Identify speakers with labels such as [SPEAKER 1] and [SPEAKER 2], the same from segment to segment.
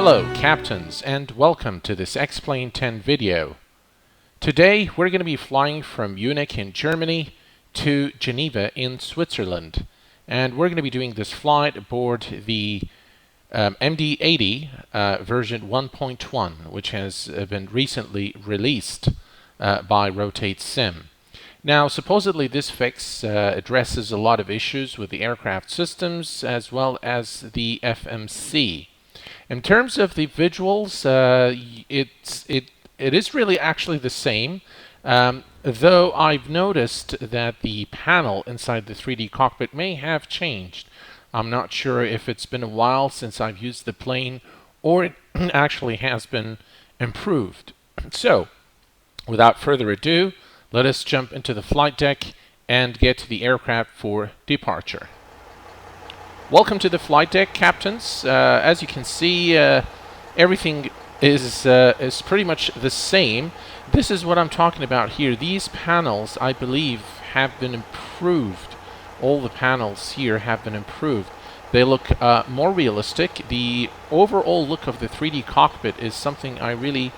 [SPEAKER 1] Hello captains, and welcome to this X-Plane 10 video. Today we're going to be flying from Munich in Germany to Geneva in Switzerland, and we're going to be doing this flight aboard the MD80 version 1.1, which has been recently released by RotateSim. Now, supposedly this fix addresses a lot of issues with the aircraft systems as well as the FMC. In terms of the visuals, it is really actually the same, though I've noticed that the panel inside the 3D cockpit may have changed. I'm not sure if it's been a while since I've used the plane or it actually has been improved. So, without further ado, let us jump into the flight deck and get to the aircraft for departure. Welcome to the flight deck, captains. As you can see, everything is pretty much the same. This is what I'm talking about here. These panels, I believe, have been improved. All the panels here have been improved. They look more realistic. The overall look of the 3D cockpit is something I really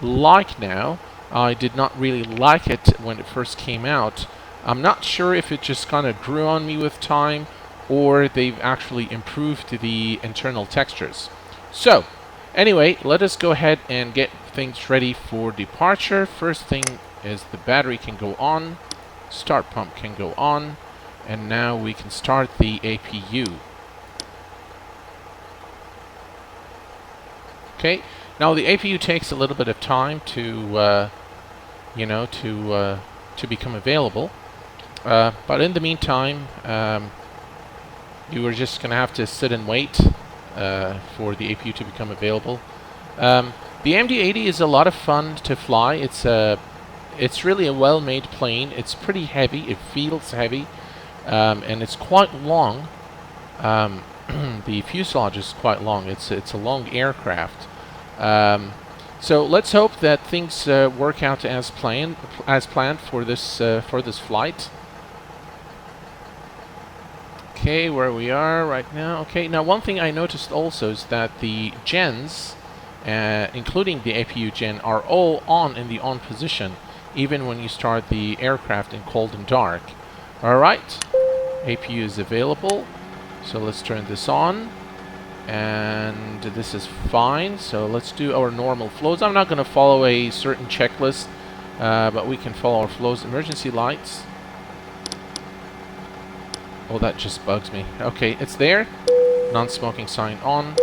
[SPEAKER 1] like now. I did not really like it when it first came out. I'm not sure if it just kind of grew on me with time, or they've actually improved the internal textures. So, anyway, let us go ahead and get things ready for departure. First thing is the battery can go on, start pump can go on, and now we can start the APU. Okay, now the APU takes a little bit of time to, to become available. But in the meantime, you are just going to have to sit and wait for the APU to become available. The MD80 is a lot of fun to fly. It's really a well-made plane. It's pretty heavy. It feels heavy, and it's quite long. The fuselage is quite long. It's a long aircraft. So let's hope that things work out as planned for this flight. Okay, where we are right now. Okay, now one thing I noticed also is that the gens, including the APU gen, are all on in the on position, even when you start the aircraft in cold and dark. Alright, APU is available, so let's turn this on, and this is fine, so let's do our normal flows. I'm not going to follow a certain checklist, but we can follow our flows. Emergency lights. Oh, that just bugs me. Okay, it's there. Non-smoking sign on.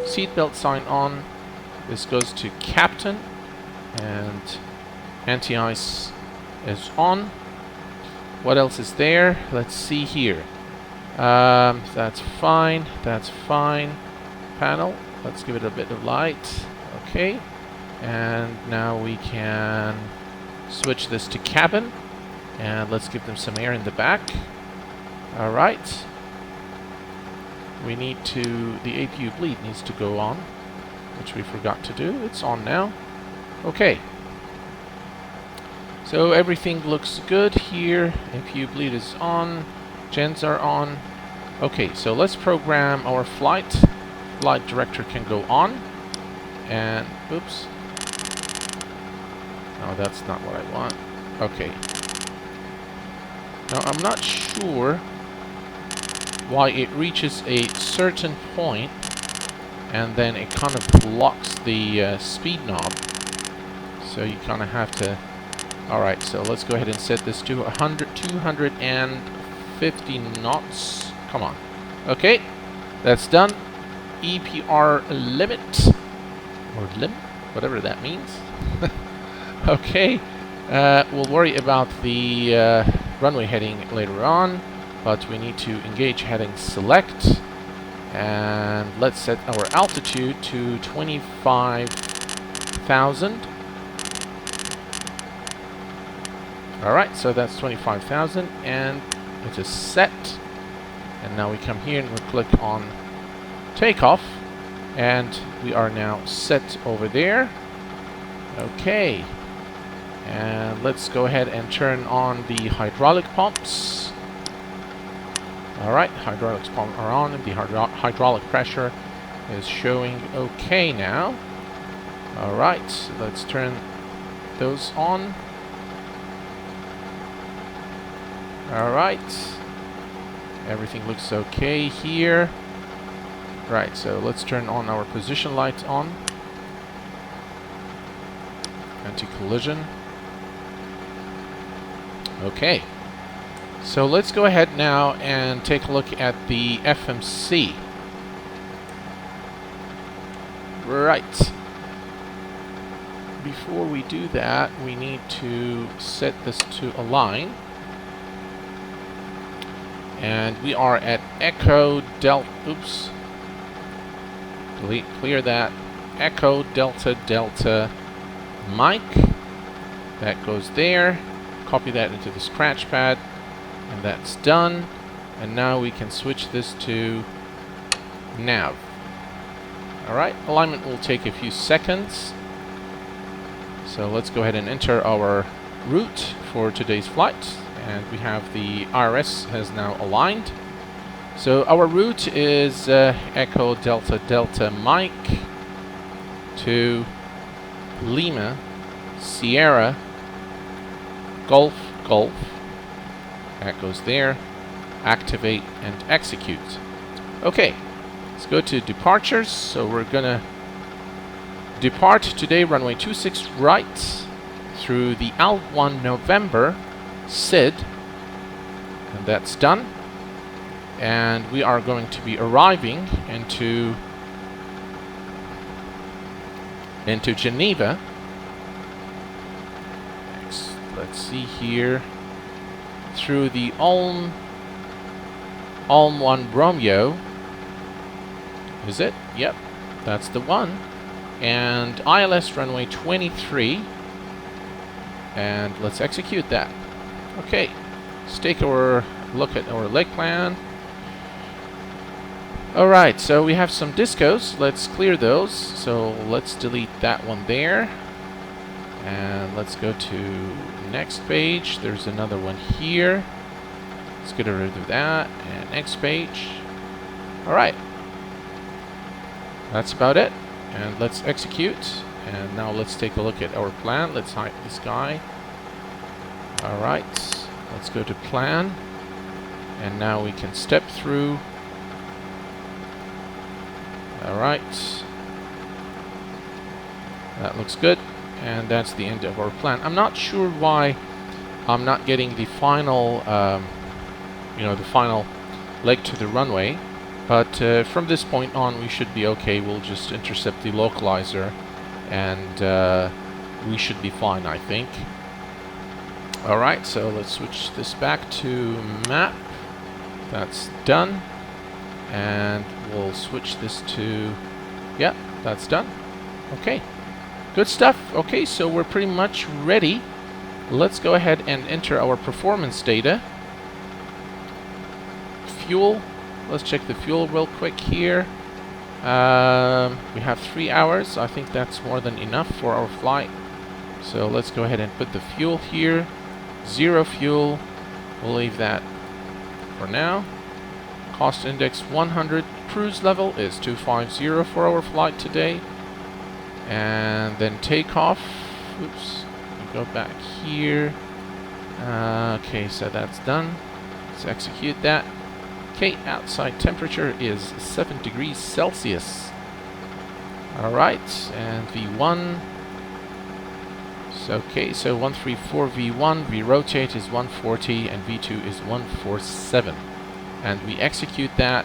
[SPEAKER 1] Seatbelt sign on. This goes to captain. And anti-ice is on. What else is there? Let's see here. That's fine. That's fine. Panel. Let's give it a bit of light. Okay. And now we can switch this to cabin. And let's give them some air in the back. Alright, the APU bleed needs to go on, which we forgot to do. It's on now. Okay, so everything looks good here. APU bleed is on, gens are on. Okay, so let's program our flight. Flight director can go on, and oops, no, that's not what I want. Okay, now I'm not sure why it reaches a certain point and then it kind of blocks the speed knob, so you kind of have to. Alright, so let's go ahead and set this to 250 knots. Come on. Okay, that's done. EPR limit, or limit, whatever that means. Okay, we'll worry about the runway heading later on, but we need to engage heading select, and let's set our altitude to 25,000. Alright, so that's 25,000, and it is set. And now we come here and we click on takeoff, and we are now set over there. Okay, and let's go ahead and turn on the hydraulic pumps. Alright, hydraulics pump are on, and the hydraulic pressure is showing okay now. Alright, let's turn those on. Alright, everything looks okay here. Right, so let's turn on our position light on. Anti-collision. Okay, so let's go ahead now and take a look at the FMC. Right. Before we do that, we need to set this to align. And we are at Echo Delta, oops, delete, clear that, Echo Delta Delta Mike. That goes there. Copy that into the scratch pad, and that's done. And now we can switch this to nav. Alright, alignment will take a few seconds. So let's go ahead and enter our route for today's flight. And we have the IRS has now aligned. So our route is Echo Delta Delta Mike to Lima Sierra Golf Golf. That goes there. Activate and execute. Okay, let's go to departures. So we're gonna depart today runway 26 right through the L1 November SID, and that's done. And we are going to be arriving into Geneva. Let's see here, through the Ulm 1 Romeo. Is it? Yep, that's the one. And ILS runway 23, and let's execute that. Okay, let's take our look at our leg plan. Alright, so we have some discos. Let's clear those. So let's delete that one there. And let's go to next page. There's another one here. Let's get rid of that. And next page. Alright. That's about it. And let's execute. And now let's take a look at our plan. Let's hide this guy. Alright, let's go to plan, and now we can step through. Alright, that looks good, and that's the end of our plan. I'm not sure why I'm not getting the final, the final leg to the runway, but from this point on we should be okay. We'll just intercept the localizer, and we should be fine, I think. Alright, so let's switch this back to map. That's done. And we'll switch this to... yeah, that's done. Okay, good stuff. Okay, so we're pretty much ready. Let's go ahead and enter our performance data. Fuel. Let's check the fuel real quick here. We have 3 hours. I think that's more than enough for our flight. So let's go ahead and put the fuel here. 0 fuel, we'll leave that for now. Cost index 100, cruise level is 250 for our flight today. And then takeoff, oops, we go back here. Okay, so that's done. Let's execute that. Okay, outside temperature is 7 degrees Celsius. Alright, and V1. Okay, so 134 V1, V-rotate is 140, and V2 is 147. And we execute that,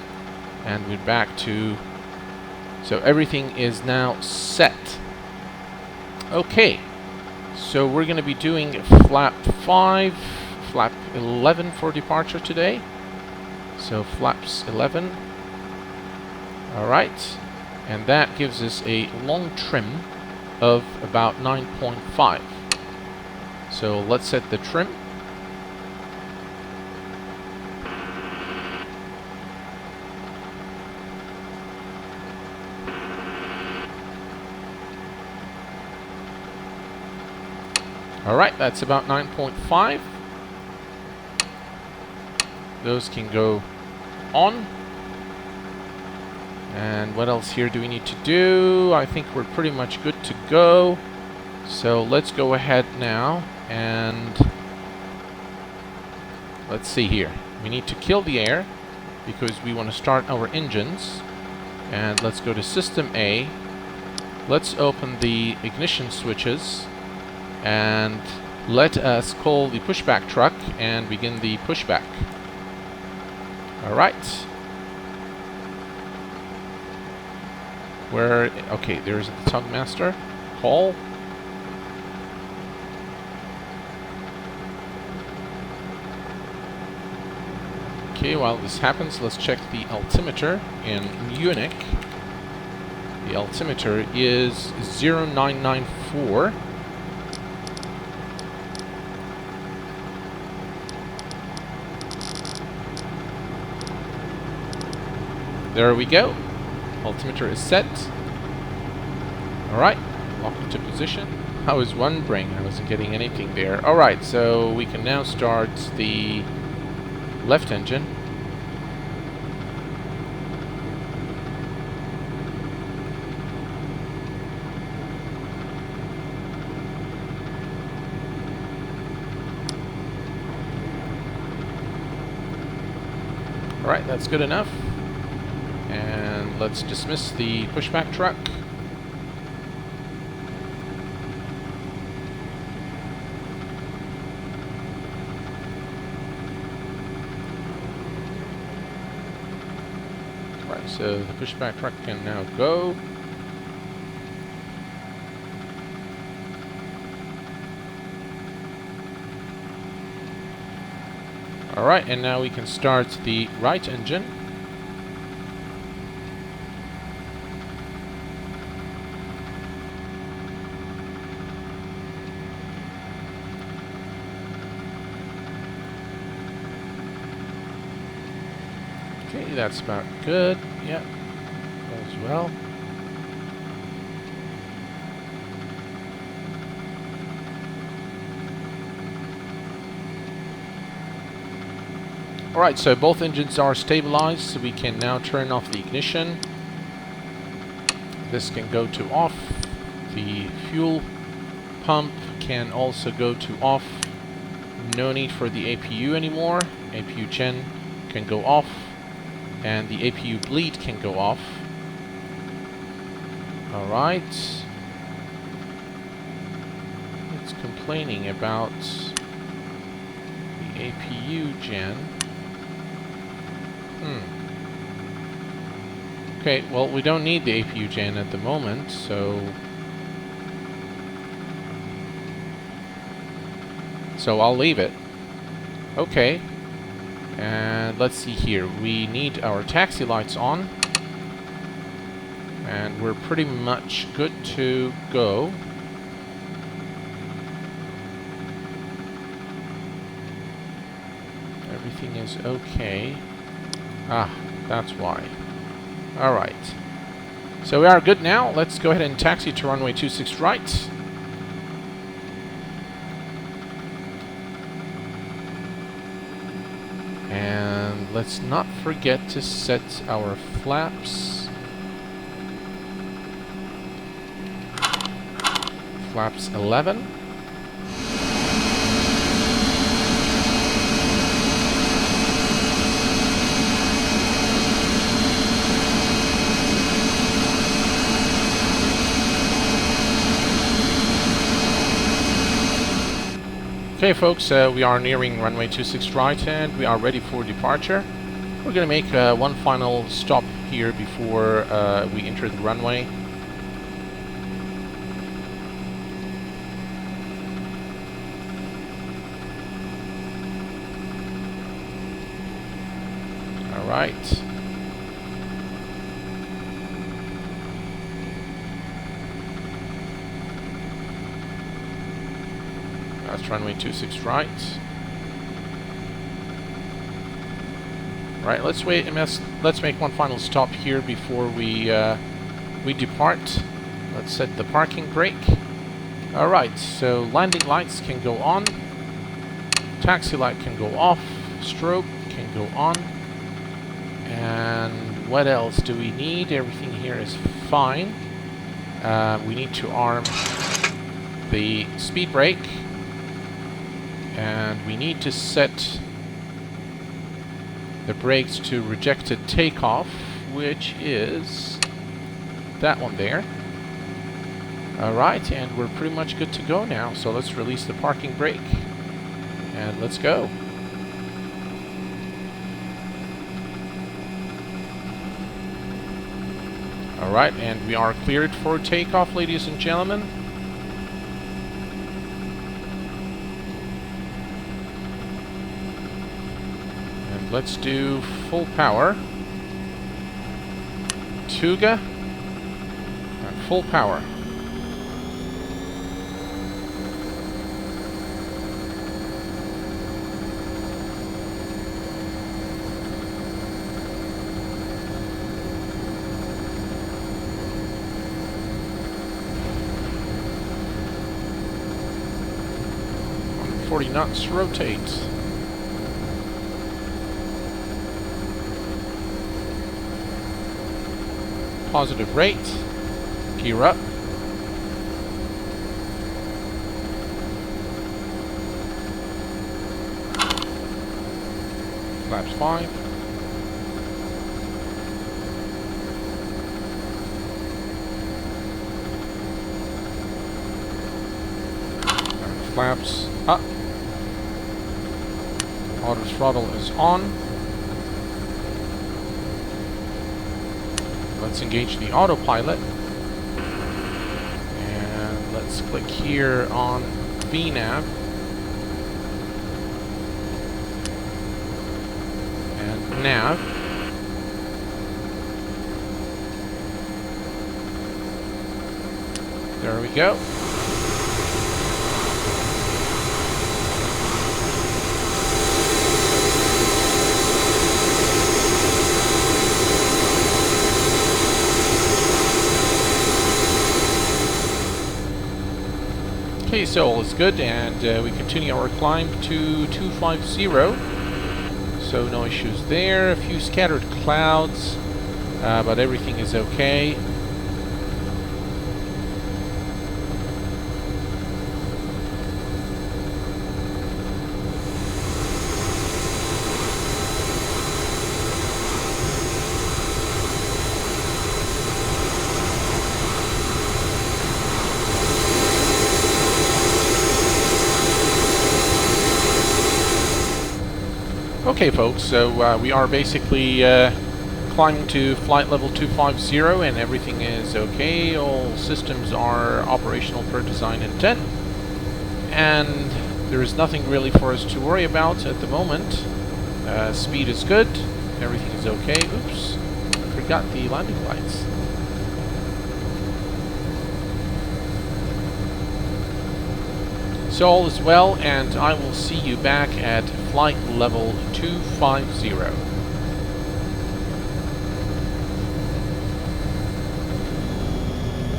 [SPEAKER 1] and we're back to... so everything is now set. Okay, so we're going to be doing flap 5, flap 11 for departure today. So flaps 11. Alright, and that gives us a long trim of about 9.5. So let's set the trim. Alright, that's about 9.5. Those can go on. And what else here do we need to do? I think we're pretty much good to go. So let's go ahead now and let's see here. We need to kill the air because we want to start our engines. And let's go to System A. Let's open the ignition switches and let us call the pushback truck and begin the pushback. Alright. Okay, there's the tugmaster. Call. Okay, while this happens, let's check the altimeter in Munich. The altimeter is 0994. There we go. Altimeter is set. Alright, lock into position. How is one bring? I wasn't getting anything there. Alright, so we can now start the left engine. Alright, that's good enough. And let's dismiss the pushback truck. Alright, so the pushback truck can now go. Alright, and now we can start the right engine. Okay, that's about good. Yep, as well. Alright, so both engines are stabilized, so we can now turn off the ignition. This can go to off. The fuel pump can also go to off. No need for the APU anymore. APU gen can go off. And the APU bleed can go off. Alright. It's complaining about the APU gen. Okay, well, we don't need the APU gen at the moment, so I'll leave it. Okay. And let's see here. We need our taxi lights on. And we're pretty much good to go. Everything is okay. Ah, that's why. Alright. So we are good now. Let's go ahead and taxi to runway 26 right. And let's not forget to set our flaps. Flaps 11. Okay folks, we are nearing runway 26 right and we are ready for departure. We're going to make one final stop here before we enter the runway. Alright. That's runway 26 right. Right, let's wait and let's make one final stop here before we depart. Let's set the parking brake. Alright, so landing lights can go on. Taxi light can go off. Strobe can go on. And what else do we need? Everything here is fine. We need to arm the speed brake, and we need to set the brakes to rejected takeoff, which is that one there. Alright, and we're pretty much good to go now, so let's release the parking brake and let's go. Alright, and we are cleared for takeoff, ladies and gentlemen. And let's do full power. Tuga. And full power. Knots, rotate. Positive rate. Gear up. Flaps 5. And flaps up. Auto throttle is on. Let's engage the autopilot. And let's click here on VNav. And nav. There we go. Okay, so all is good, and we continue our climb to 250. So no issues there. A few scattered clouds, but everything is okay. Okay folks, so we are basically climbing to flight level 250 and everything is okay. All systems are operational per design intent, and there is nothing really for us to worry about at the moment. Speed is good, everything is okay. Oops, I forgot the landing lights. So all is well, and I will see you back at flight level 250.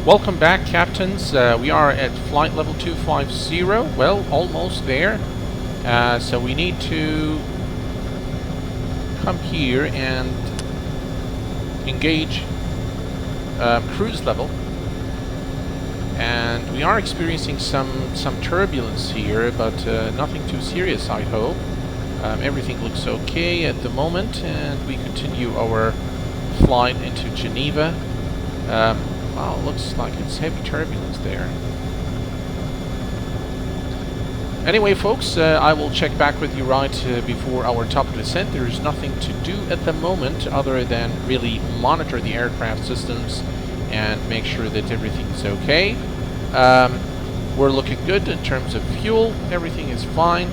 [SPEAKER 1] Welcome back, captains. We are at flight level 250. Well, almost there. So we need to come here and engage cruise level. And we are experiencing some turbulence here, but nothing too serious, I hope. Everything looks okay at the moment, and we continue our flight into Geneva. Wow, looks like it's heavy turbulence there. Anyway, folks, I will check back with you right before our top descent. There is nothing to do at the moment other than really monitor the aircraft systems and make sure that everything is okay. We're looking good in terms of fuel. Everything is fine.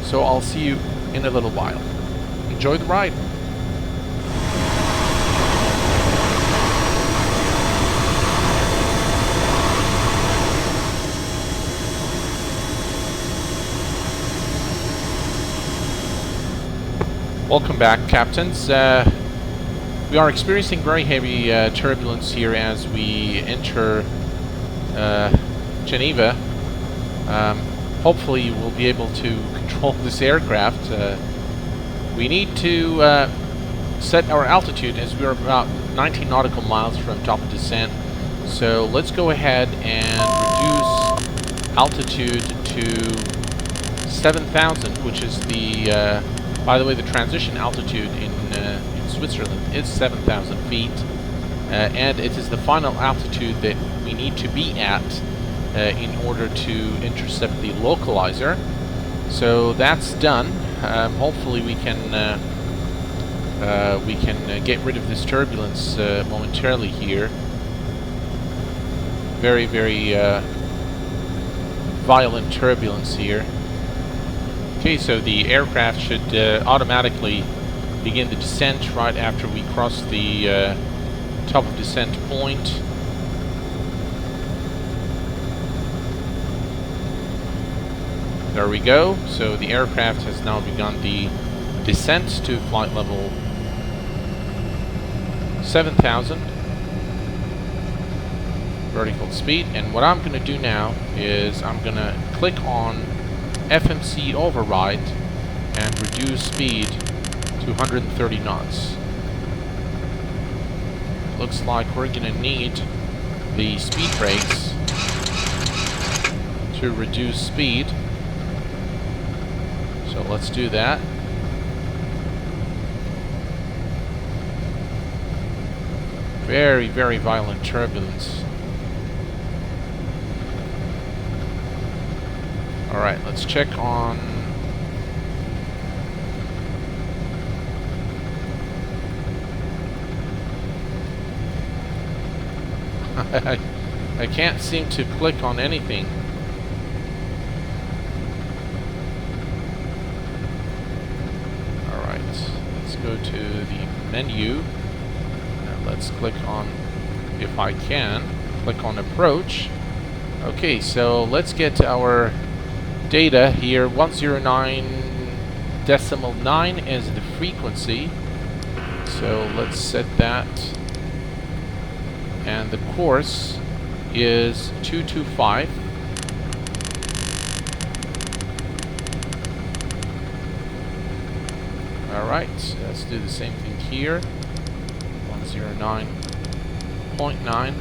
[SPEAKER 1] So I'll see you in a little while. Enjoy the ride. Welcome back, captains. We are experiencing very heavy turbulence here as we enter Geneva. Hopefully we'll be able to control this aircraft. We need to set our altitude as we're about 90 nautical miles from top of descent. So let's go ahead and reduce altitude to 7,000, which is the, by the way, the transition altitude in Switzerland is 7,000 feet. And it is the final altitude that we need to be at in order to intercept the localizer. So that's done. Hopefully we can get rid of this turbulence momentarily here. Very, very violent turbulence here. Okay, so the aircraft should automatically begin the descent right after we cross the top of descent point. There we go. So the aircraft has now begun the descent to flight level 7,000 vertical speed. And what I'm going to do now is I'm going to click on FMC override and reduce speed to 130 knots. Looks like we're going to need the speed brakes to reduce speed. So let's do that. Very, very violent turbulence. Alright, let's check on... I can't seem to click on anything. Alright, let's go to the menu. And let's click on, if I can, click on approach. Okay, so let's get our data here. 109.9 is the frequency. So let's set that. And the course is 225. Alright, let's do the same thing here. 109.9.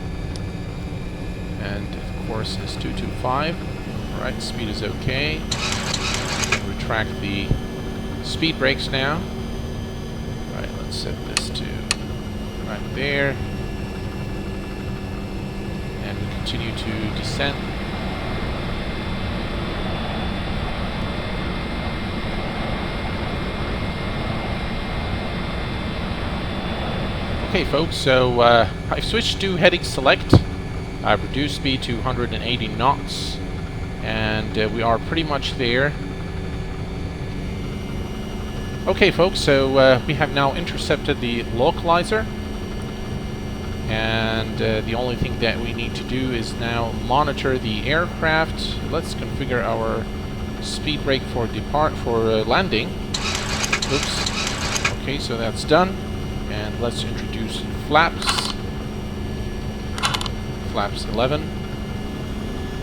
[SPEAKER 1] And of course is 225. Alright, speed is okay. Retract the speed brakes now. Alright, let's set this to right there. And we continue to descend. Okay folks, so I've switched to heading select. I've reduced speed to 180 knots. And we are pretty much there. Okay folks, so we have now intercepted the localizer. And the only thing that we need to do is now monitor the aircraft. Let's configure our speed brake for landing. Oops. Okay, so that's done. And let's introduce flaps. Flaps 11.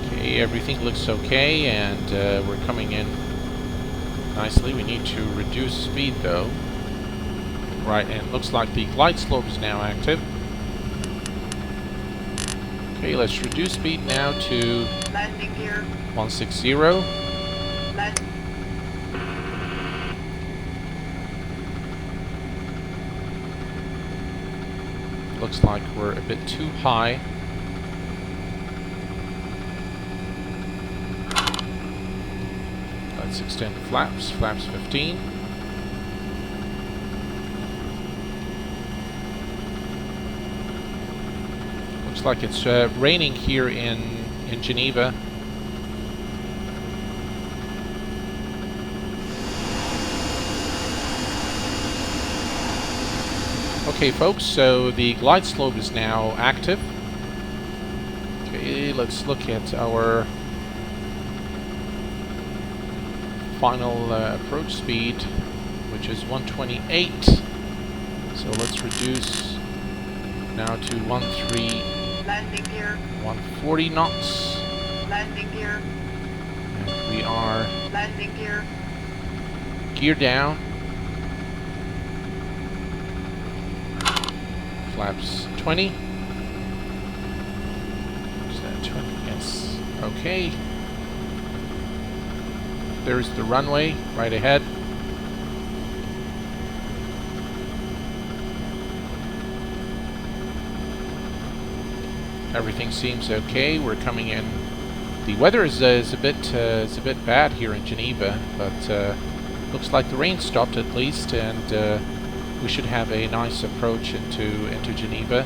[SPEAKER 1] Okay, everything looks okay, and we're coming in nicely. We need to reduce speed though. Right, and it looks like the glide slope is now active. Okay, let's reduce speed now to landing gear 160. Looks like we're a bit too high. Let's extend flaps, flaps 15. Looks like it's raining here in Geneva. Okay folks, so the glide slope is now active. Okay, let's look at our final approach speed, which is 128. So let's reduce now to 140 knots.
[SPEAKER 2] Landing gear.
[SPEAKER 1] And we are
[SPEAKER 2] Landing gear.
[SPEAKER 1] gear down. flaps 20. Is that 20? Yes. Okay. There's the runway right ahead. Everything seems okay. We're coming in. The weather is a bit bad here in Geneva, but looks like the rain stopped at least, and we should have a nice approach into Geneva.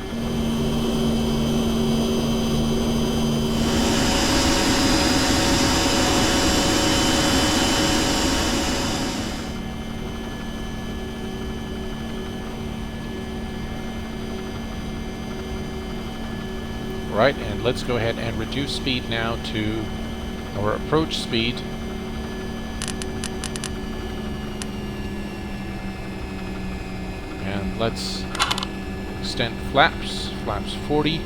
[SPEAKER 1] Right, and let's go ahead and reduce speed now to our approach speed. And let's extend flaps 40.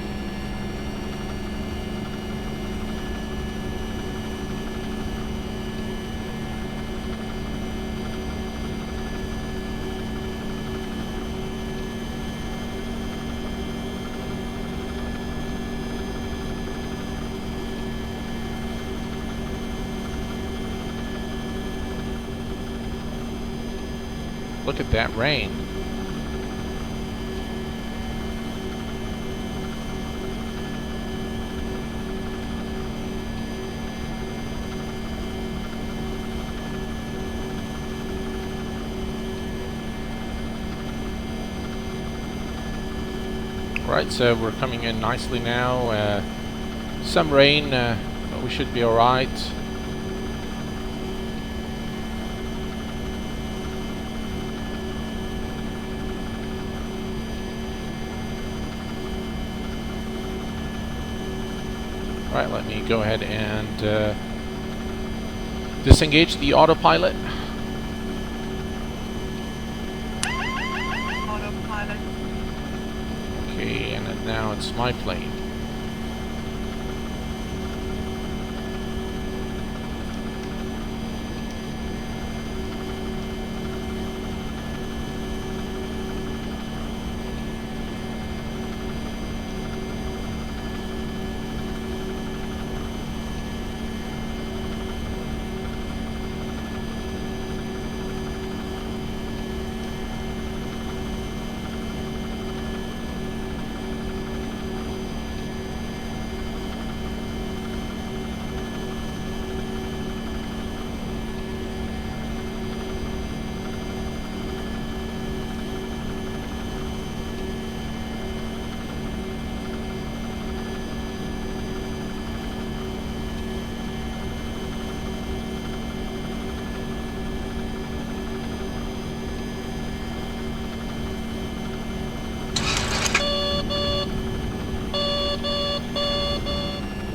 [SPEAKER 1] Look at that rain. Right, so we're coming in nicely now. Some rain, but we should be alright. Right, let me go ahead and disengage the autopilot.
[SPEAKER 2] Autopilot.
[SPEAKER 1] Okay, and now it's my plane.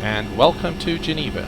[SPEAKER 1] And welcome to Geneva.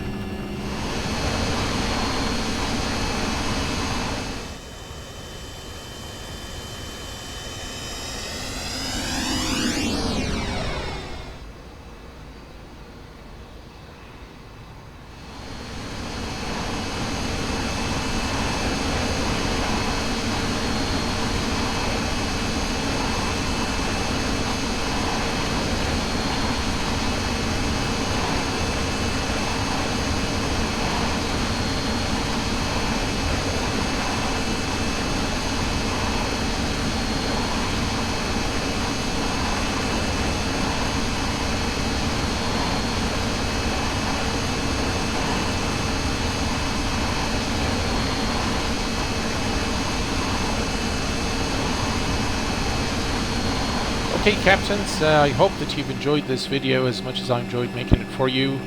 [SPEAKER 1] Okay, Captains, I hope that you've enjoyed this video as much as I enjoyed making it for you.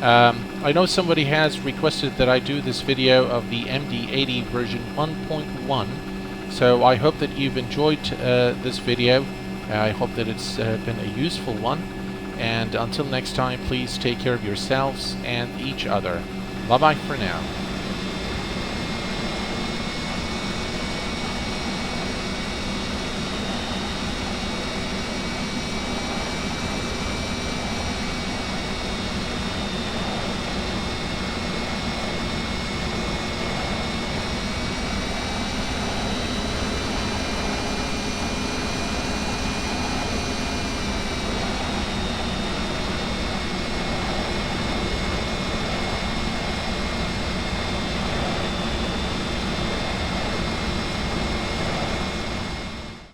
[SPEAKER 1] I know somebody has requested that I do this video of the MD80 version 1.1, so I hope that you've enjoyed this video. I hope that it's been a useful one, and until next time, please take care of yourselves and each other. Bye-bye for now.